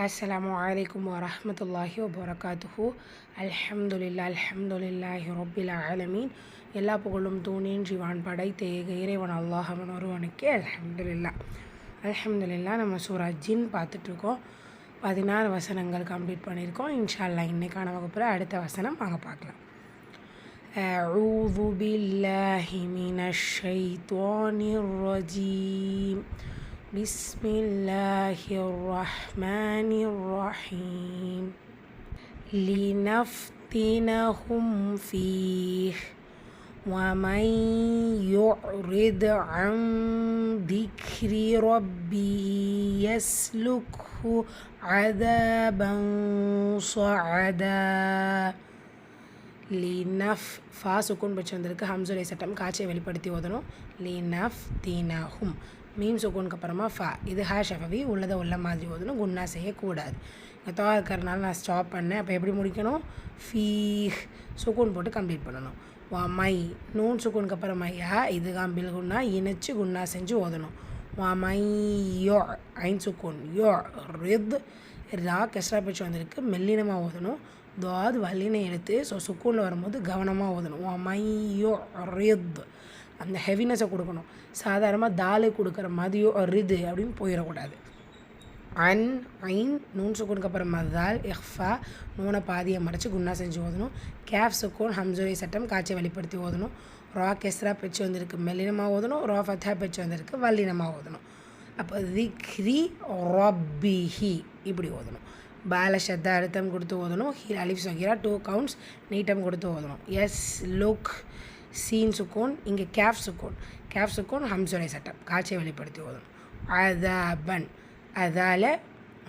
அஸ்ஸலாமு அலைக்கும் வரஹ்மத்துல்லாஹி வபரகாத்துஹு. அல்ஹம்துலில்லாஹி ரப்பில் ஆலமீன். எல்லா புகழும் தூணின்றி வான் படைத்த ஏக இறைவன் அல்லாஹ் அவன் ஒருவனுக்கே அல்ஹம்துலில்லாஹ். நம்ம சூரா ஜின் பார்த்துட்ருக்கோம். 16 வசனங்கள் கம்ப்ளீட் பண்ணியிருக்கோம். இன்ஷா அல்லாஹ் இன்னைக்கான வகுப்பில் அடுத்த வசனம் வாங்க பார்க்கலாம். அஊது பில்லாஹி மினஷ் ஷைத்வானிர் ரஜீம். بسم الله الرحمن الرحيم. لنفتنهم فيه ومن يعرض عن ذكر ربه يسلكه عذابا صعدا. லினஃப் ஃபா சுக்கூன் பற்றி வந்திருக்கு. ஹம்சுரை சட்டம் காட்சியை வெளிப்படுத்தி ஓதணும். லினஃப் தீனஹும் மீம் சுக்கூனுக்கு அப்புறமா ஃபா, இது ஷஃபவி உள்ளதை உள்ள மாதிரி ஓதணும். குன்னா செய்யக்கூடாது. தா இருக்கிறனால நான் ஸ்டாப் பண்ணேன். அப்போ எப்படி முடிக்கணும்? ஃபீஹ் சுக்கூன் போட்டு கம்ப்ளீட் பண்ணணும். மை நூன் சுக்கூனுக்கு அப்புறமா யா, இது காம்பில் குன்னா இணைச்சு குன்னா செஞ்சு ஓதணும். மை யோ ஐன் சுக்கூன் யோ ரித் ரா கெஸ்ரா பேச்சு வந்திருக்கு. மெல்லினமாக ஓதணும். துவாது வல்லினை எழுத்து. ஸோ சுக்கூனில் வரும்போது கவனமாக ஓதணும். மையோ ரித் அந்த ஹெவினஸை கொடுக்கணும். சாதாரணமாக தாலை கொடுக்குற மாதிரியோ ரிது அப்படின்னு போயிடக்கூடாது. அன் ஐன் நூன் சுக்கூனுக்கு அப்புறமா தால் எஃபா நூனை பாதியை மறைச்சி குன்னா செஞ்சு ஓதணும். கேஃப் சுக்கூன் ஹம்சுரை சட்டம் காட்சியை வெளிப்படுத்தி ஓதணும். ரா கெஸ்ரா பெச்சு வந்திருக்கு மெல்லினமாக ஓதணும். ரா ஃபத்தா பெச்சு வந்திருக்கு வல்லினமாக ஓதணும். அப்போ திக்ரி ரப்பிஹி இப்படி ஓதணும். பால ஷத்தா அழுத்தம் கொடுத்து ஓதணும். ஹீர் அலிஃப் சகீரா 2 கவுண்ட்ஸ் நீட்டம் கொடுத்து ஓதணும். எஸ் லுக் சீன் சுக்கூன், இங்கே கேஃப் சுக்கூன் ஹம்சுரை சட்டம் காட்சியை வெளிப்படுத்தி ஓதணும். அதாபன் அதால்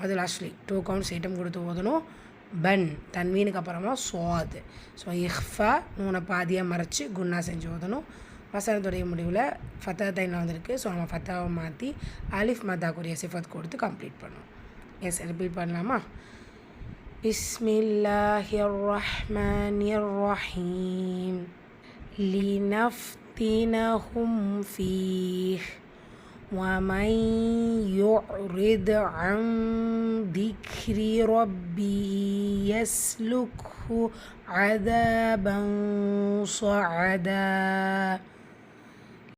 அதில் அஸ்லி 2 கவுண்ட்ஸ் நீட்டம் கொடுத்து ஓதணும். பன் தன்வீனுக்கு அப்புறமா சுவாது. ஸோ இஹ்ஃபா நூனை பாதியாக மறைச்சி குன்னா செஞ்சு ஓதணும். வசனத்துடைய முடிவில் ஃபத்தா தைனில் வந்திருக்கு. ஸோ நம்ம ஃபத்தாவை மாற்றி அலிஃப் மத்தாக்குரிய சிஃபத் கொடுத்து கம்ப்ளீட் பண்ணுவோம். எஸ் ரிப்பீட் பண்ணலாமா? பிஸ்மில்லாஹிர் ரஹ்மானிர் ரஹீம். لنفتنهم فيه ومن يعرض عن ذكر ربه يسلكه عذابا صعدا.